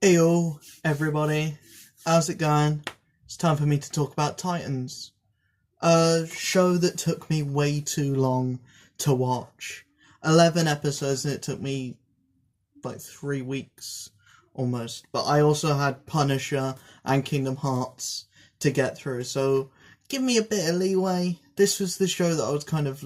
Heyo, everybody. How's it going? It's time for me to talk about Titans. A show that took me way too long to watch. 11 episodes and it took me like 3 weeks almost. But I also had Punisher and Kingdom Hearts to get through, so give me a bit of leeway. This was the show that I was kind of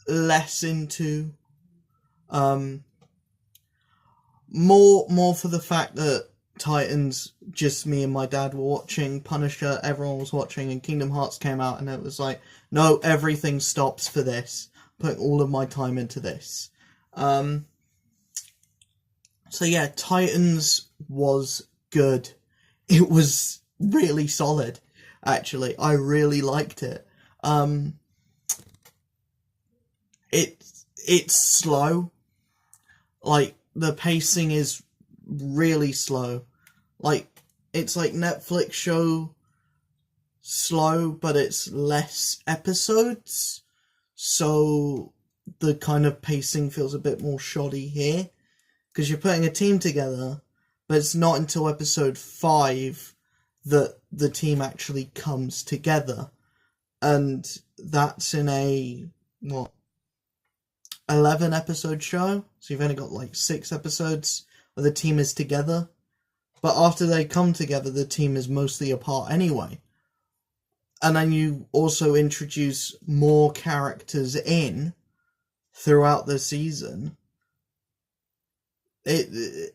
less into. More for the fact that Titans, just me and my dad were watching, Punisher, everyone was watching, and Kingdom Hearts came out, and it was like, no, everything stops for this. Putting all of my time into this. So yeah, Titans was good. It was really solid, actually. I really liked it. It's slow. Like, the pacing is really slow. Like, it's like Netflix show slow, but it's less episodes. So the kind of pacing feels a bit more shoddy here. Because you're putting a team together, but it's not until episode 5 that the team actually comes together. And that's in a, 11 episode show, so you've only got like 6 episodes where the team is together, but after they come together the team is mostly apart anyway. And then you also introduce more characters in throughout the season. The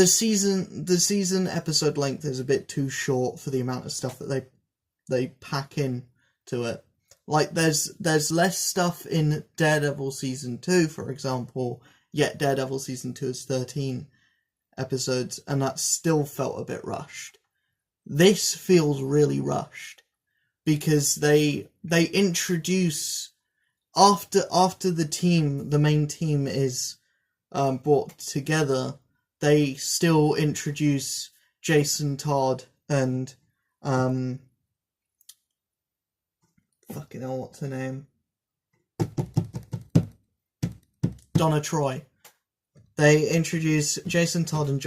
season episode length is a bit too short for the amount of stuff that they pack in to it. Like, there's less stuff in Daredevil Season 2, for example, yet Daredevil Season 2 is 13 episodes, and that still felt a bit rushed. This feels really rushed, because they introduce, after the main team is brought together, they still introduce Jason Todd and, fucking hell, what's her name? Donna Troy. They introduce Jason Todd and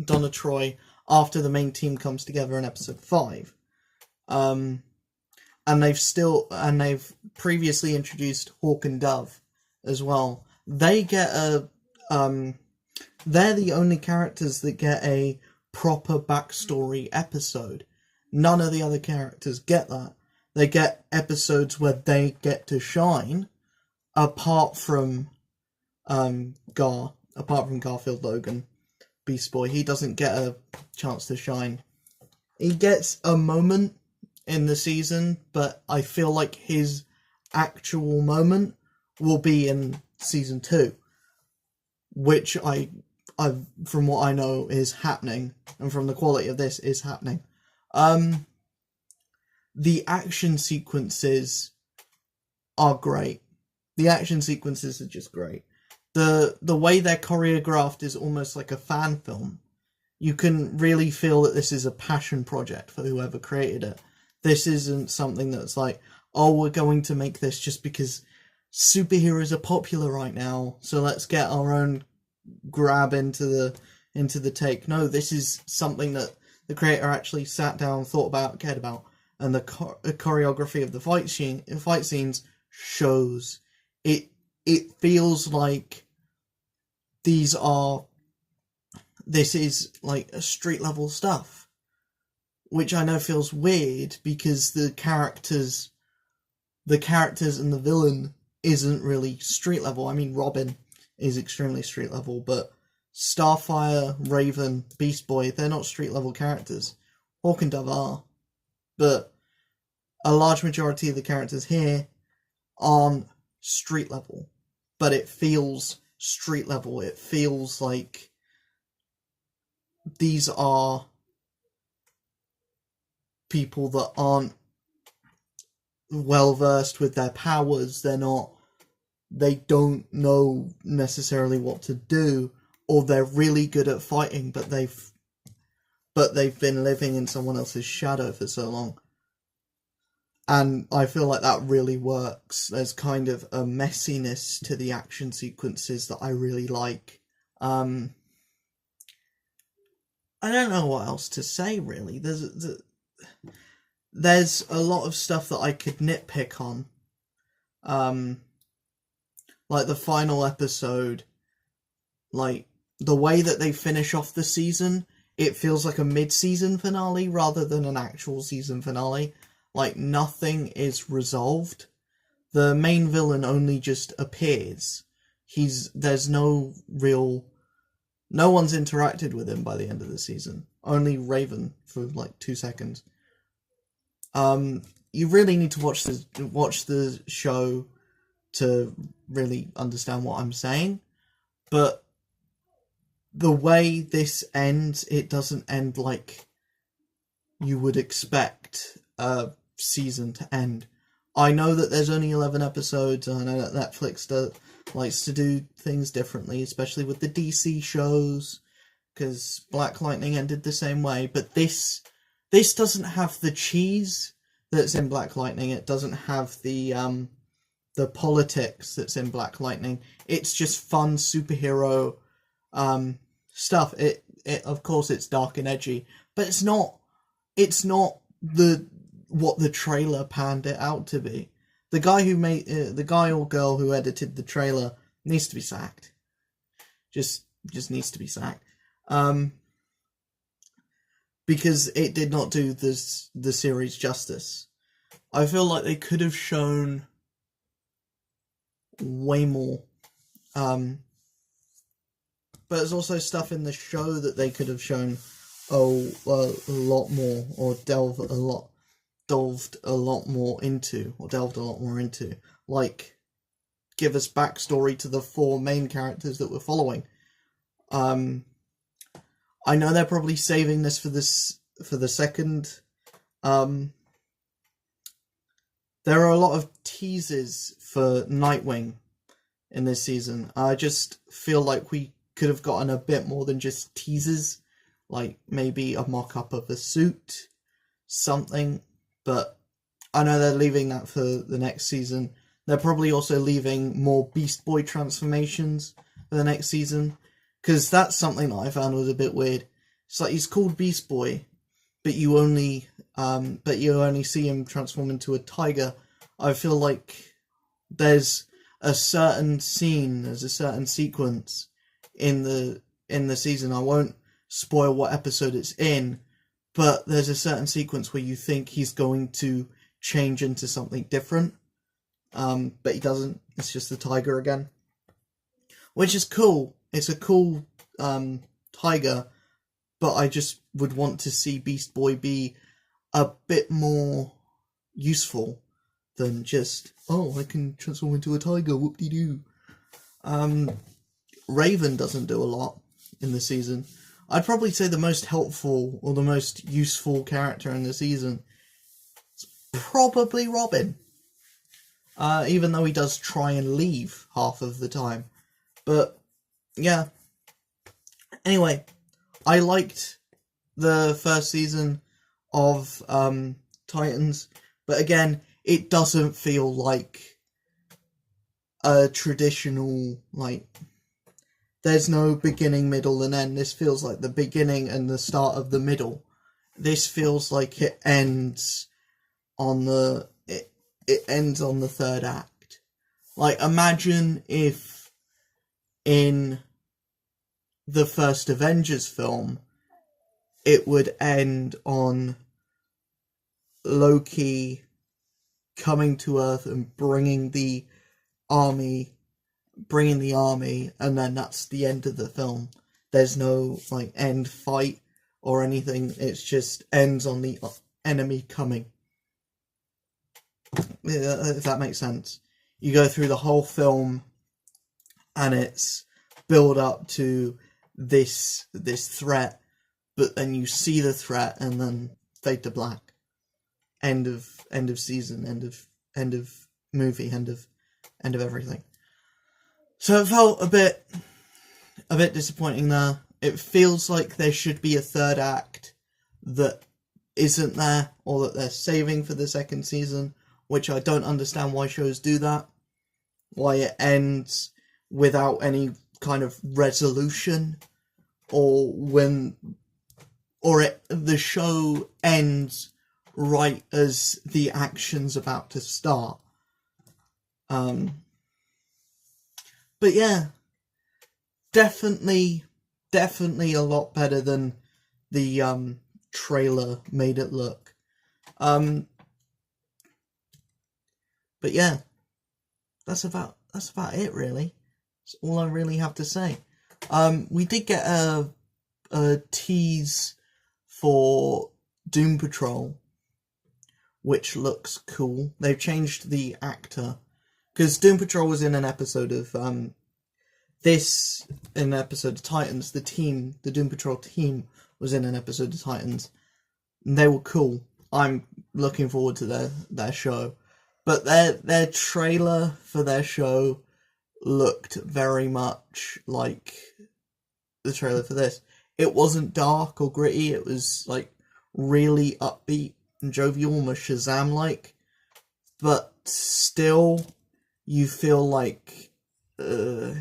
Donna Troy after the main team comes together in episode 5. And they've previously introduced Hawk and Dove as well. They get they're the only characters that get a proper backstory episode. None of the other characters get that. They get episodes where they get to shine, apart from Garfield Logan, Beast Boy. He doesn't get a chance to shine. He gets a moment in the season, but I feel like his actual moment will be in season 2, which I from what I know is happening, and from the quality of this is happening. The action sequences are great. The action sequences are just great. The way they're choreographed is almost like a fan film. You can really feel that this is a passion project for whoever created it. This isn't something that's like, oh, we're going to make this just because superheroes are popular right now, so let's get our own grab into the take. No, this is something that the creator actually sat down, thought about, cared about, and the choreography of the fight scenes shows. It feels like this is like a street level stuff, which I know feels weird because the characters and the villain isn't really street level. I mean, Robin is extremely street level, but Starfire, Raven, Beast Boy, they're not street level characters. Hawk and Dove are, but a large majority of the characters here aren't street level, but it feels street level. It feels like these are people that aren't well versed with their powers. They don't know necessarily what to do, or they're really good at fighting, but they've been living in someone else's shadow for so long. And I feel like that really works. There's kind of a messiness to the action sequences that I really like. I don't know what else to say, really. There's a lot of stuff that I could nitpick on. Like the final episode, like the way that they finish off the season, it feels like a mid-season finale rather than an actual season finale. Like, nothing is resolved. The main villain only just appears. There's no one's interacted with him by the end of the season. Only Raven for like 2 seconds. You really need to watch the show to really understand what I'm saying. But the way this ends, it doesn't end like you would expect a season to end. I know that there's only 11 episodes, and I know that Netflix likes to do things differently, especially with the DC shows, because Black Lightning ended the same way, but this doesn't have the cheese that's in Black Lightning. It doesn't have the politics that's in Black Lightning. It's just fun superhero stuff. It of course it's dark and edgy, but it's not what the trailer panned it out to be. The guy or girl who edited the trailer needs to be sacked. Just needs to be sacked. Because it did not do the series justice. I feel like they could have shown way more. But there's also stuff in the show that they could have shown a lot more, or delved a lot more into. Like, give us backstory to the 4 main characters that we're following. I know they're probably saving this for the second. There are a lot of teases for Nightwing in this season. I just feel like we could have gotten a bit more than just teasers, like maybe a mock-up of a suit, something, but I know they're leaving that for the next season. They're probably also leaving more Beast Boy transformations for the next season, because that's something that I found was a bit weird. It's like he's called Beast Boy, but you only see him transform into a tiger. I feel like there's a certain scene, there's a certain sequence in the season. I won't spoil what episode it's in, but there's a certain sequence where you think he's going to change into something different, but he doesn't. It's just the tiger again, which is cool. It's a cool tiger, but I just would want to see Beast Boy be a bit more useful than just, oh, I can transform into a tiger, whoop-de-doo. Raven doesn't do a lot in the season. I'd probably say the most helpful or the most useful character in the season is probably Robin. Even though he does try and leave half of the time. But, yeah. Anyway, I liked the first season of Titans, but again, it doesn't feel like a traditional, like, there's no beginning, middle, and end. This feels like the beginning and the start of the middle. This feels like it ends on the third act. Like, imagine if in the first Avengers film, it would end on Loki coming to Earth and bringing the army, and then that's the end of the film. There's no, like, end fight or anything. It's just ends on the enemy coming. If that makes sense. You go through the whole film and it's build up to this threat, but then you see the threat and then fade to black. End of season, end of movie, end of everything. So it felt a bit disappointing there. It feels like there should be a third act that isn't there, or that they're saving for the second season, which I don't understand why shows do that. Why it ends without any kind of resolution, or when the show ends right as the action's about to start. But yeah, definitely a lot better than the trailer made it look. But yeah, that's about it really. That's all I really have to say. We did get a tease for Doom Patrol, which looks cool. They've changed the actor, because Doom Patrol was in an episode of in an episode of Titans. The Doom Patrol team was in an episode of Titans, and they were cool. I'm looking forward to their show, but their trailer for their show looked very much like the trailer for this. It wasn't dark or gritty. It was like really upbeat and jovial, almost Shazam-like, but still you feel like But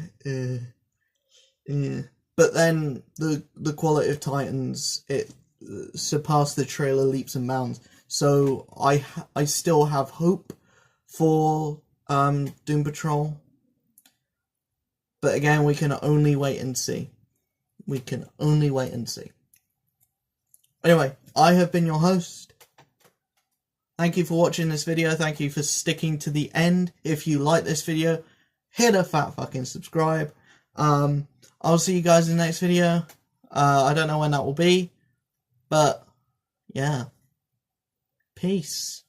then the quality of Titans, it surpassed the trailer leaps and bounds. So I still have hope for Doom Patrol, but again, we can only wait and see. Anyway, I have been your host. Thank you for watching this video. Thank you for sticking to the end. If you like this video, hit a fat fucking subscribe. I'll see you guys in the next video. I don't know when that will be, but yeah. Peace.